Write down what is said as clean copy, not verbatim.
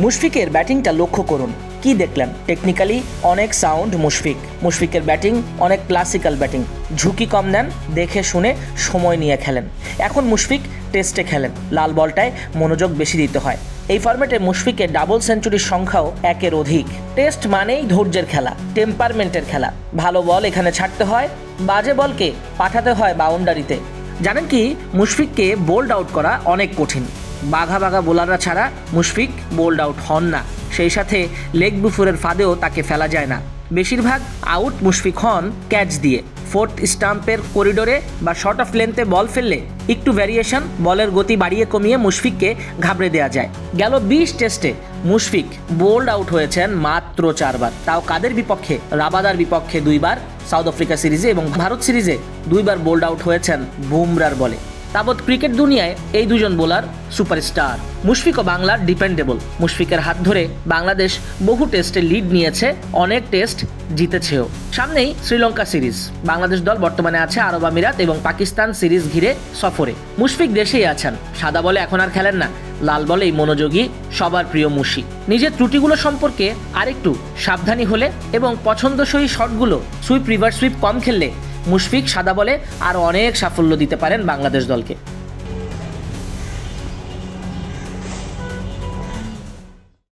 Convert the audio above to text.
মুশফিকের ব্যাটিংটা লক্ষ্য করুন। কি দেখলেন? টেকনিক্যালি অনেক সাউন্ড মুশফিকের ব্যাটিং অনেক ক্লাসিক্যাল ব্যাটিং, ঝুঁকি কম নেন, দেখে শুনে সময় নিয়ে খেলেন। এখন মুশফিক টেস্টে খেলেন, লাল বলটায় মনোযোগ বেশি দিতে হয়। এই ফরম্যাটে মুশফিকের ডাবল সেঞ্চুরির সংখ্যাও 1-এর অধিক। টেস্ট মানেই ধৈর্যের খেলা, টেম্পারমেন্টের খেলা। ভালো বল এখানে ছাড়তে হয়, বাজে বলকে পাঠাতে হয় বাউন্ডারিতে। জানেন কি, মুশফিককে বোল্ড আউট করা অনেক কঠিন। বাঘা বোলাররা ছাড়া মুশফিক বোল্ড আউট হন না। সেই সাথে লেগ বিফোরের ফাঁদেও তাকে ফেলা যায় না। বেশিরভাগ আউট মুশফিক হন ক্যাচ দিয়ে। ফোর্থ স্টাম্পের করিডোরে বা শর্ট অফ লেন্থে বল ফেললে একটু ভ্যারিয়েশন, বলের গতি বাড়িয়ে কমিয়ে মুশফিককে ঘাবড়ে দেওয়া যায়। গেল 20 টেস্টে মুশফিক বোল্ড আউট হয়েছেন মাত্র 4 বার। তাও কাদের বিপক্ষে? রাবাদার বিপক্ষে 2 বার, সাউথ আফ্রিকা সিরিজে এবং ভারত সিরিজে 2 বার বোল্ড আউট হয়েছেন বুমরার বলে। তাবৎ ক্রিকেট দুনিয়ায় এই দুজন বোলার সুপারস্টার। মুশফিকও বাংলার ডিপেন্ডেবল। মুশফিকের হাত ধরে বাংলাদেশ বহু টেস্টে লিড নিয়েছে, অনেক টেস্ট জিতেছেও। সামনেই শ্রীলঙ্কা সিরিজ। বাংলাদেশ দল বর্তমানে আছে আরব আমিরাত এবং পাকিস্তান সিরিজ ঘিরে সফরে। মুশফিক দেশেই আছেন। সাদা বলে এখন আর খেলেন না, লাল বলেই মনোযোগী সবার প্রিয় মুশি। নিজের ত্রুটিগুলো সম্পর্কে আরেকটু সাবধানী হলে এবং পছন্দসই শটগুলো সুইপ রিভার্স সুইপ কম খেললে মুশফিক সাদা বলে আরও অনেক সাফল্য দিতে পারেন বাংলাদেশ দলকে।